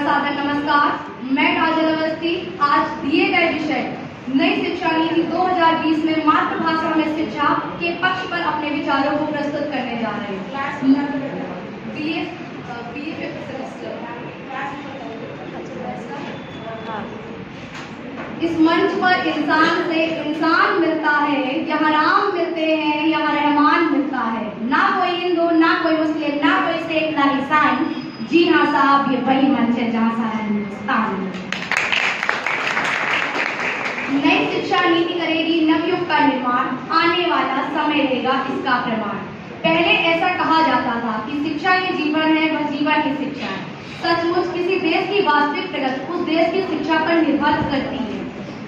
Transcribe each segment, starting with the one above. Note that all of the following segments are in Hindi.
सादर नमस्कार। मैं काजल अवस्थी आज दिए गए विषय नई शिक्षा नीति 2020 में मातृभाषा में शिक्षा के पक्ष पर अपने विचारों को प्रस्तुत करने जा रहे हैं। इस मंच पर इंसान से इंसान मिलता है, यहाँ राम मिलते हैं, यहाँ रहमान मिलता है। ना कोई हिंदू, ना कोई मुस्लिम, ना कोई सिख, ना ईसाई। जी हाँ साहब, ये वही मंच है जहाँ सारा हिंदुस्तान है। नई शिक्षा नीति करेगी नवयुग का निर्माण, आने वाला समय देगा इसका प्रमाण। पहले ऐसा कहा जाता था कि शिक्षा ये जीवन है, वह जीवन की शिक्षा है। सचमुच किसी देश की वास्तविक प्रगति उस देश की शिक्षा पर निर्भर करती है।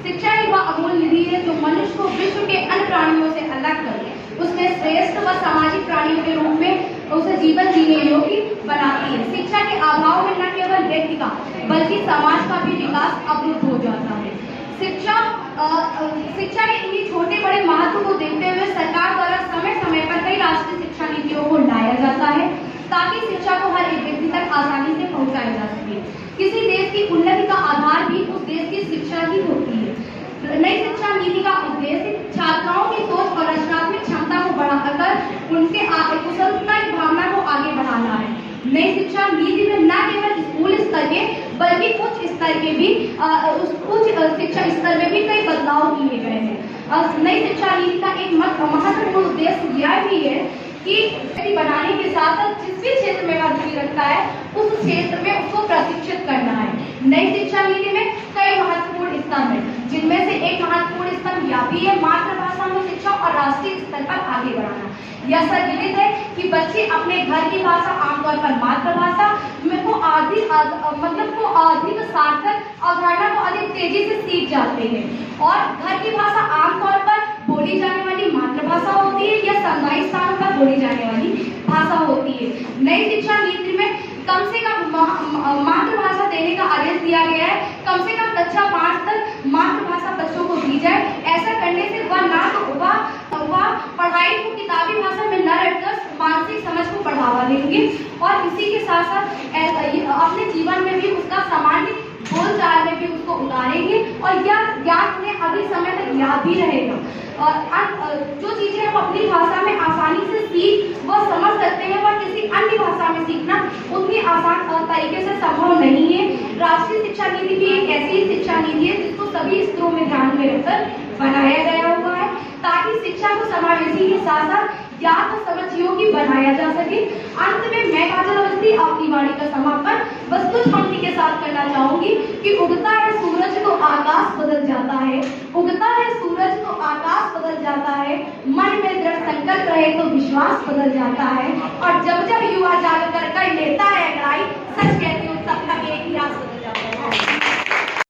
शिक्षा एक वह अमूल्य निधि है जो मनुष्य को विश्व के अन्य प्राणियों से अलग कर उसमें श्रेष्ठ व सामाजिक प्राणियों के रूप में उसे जीवन जीने योग्य बनाती है। शिक्षा के अभाव में न केवल व्यक्ति का बल्कि समाज का भी विकास अवरुद्ध हो जाता है। शिक्षा के इन्हीं छोटे बड़े महत्व को देखते हुए सरकार द्वारा समय समय पर कई राष्ट्रीय शिक्षा नीतियों को लाया जाता है ताकि शिक्षा को हर एक व्यक्ति तक आसानी से पहुंचाया जा सके। किसी देश की उन्नति का आधार भी उस देश की शिक्षा ही होती है। नई शिक्षा नीति का उद्देश्य छात्राओं की सोच और रचनात्मक क्षमता को बढ़ाकर उनके कुशलता की भावना को आगे बढ़ाना है। नई शिक्षा नीति में न केवल स्कूल स्तर के बल्कि उच्च स्तर के भी उच्च शिक्षा स्तर में भी कई बदलाव किए गए हैं। नई शिक्षा नीति का एक महत्वपूर्ण उद्देश्य यह भी है कि व्यक्ति बनाने के साथ साथ जिस भी क्षेत्र में रुचि रखता है उस क्षेत्र में उसको प्रशिक्षित करना है। नई शिक्षा नीति में कई महत्वपूर्ण स्तंभ हैं, जिनमें से एक महत्वपूर्ण स्तंभ यह भी है मातृभाषा में शिक्षा और राष्ट्रीय स्तर पर आगे बढ़ाना। यह संकलित है कि बच्चे अपने घर की भाषा आमतौर पर मातृभाषा में को अधिक सार्थक अवधारणा को अधिक तेजी से सीख जाते हैं और घर की भाषा आमतौर पर बोली जाने वाली मातृभाषा होती है या समुदाय स्थानों पर बोली जाने वाली भाषा होती है। नई शिक्षा नीति में कम से कम मातृभाषा देने का आदेश दिया गया है। कम से कम कक्षा 5 तक मातृभाषा बच्चों को दी जाए। ऐसा करने से वह पढ़ाई को किताबी भाषा में न रखकर मानसिक समझ को बढ़ावा देंगे और इसी के साथ साथ अपने जीवन में भी उसका सामान्य बोलचाल में भी उसको उतारेंगे और यह ज्ञान उन्हें अधिक समय तक याद भी रहेगा। और जो चीजें हम अपनी भाषा में आसानी से सीख व समझ सकते हैं वह किसी अन्य भाषा में सीखना उतनी आसान तरीके से संभव नहीं है। राष्ट्रीय शिक्षा नीति भी एक ऐसी शिक्षा नीति है जिसको सभी स्तरों में ध्यान में रखकर बनाया गया हुआ है ताकि शिक्षा को समावेशी के साथ साथ याद व समझ योग्य बनाया जा सके। अंत में मैं काजल अवस्थी अपनी वाणी का समापन बस कुछ पंक्ति के साथ करना चाहूंगी कि उगता है सूरज तो आकाश बदल जाता है, उगता है सूरज तो आकाश बदल जाता है, मन में दृढ़ संकल्प रहे तो विश्वास बदल जाता है और जब जब युवा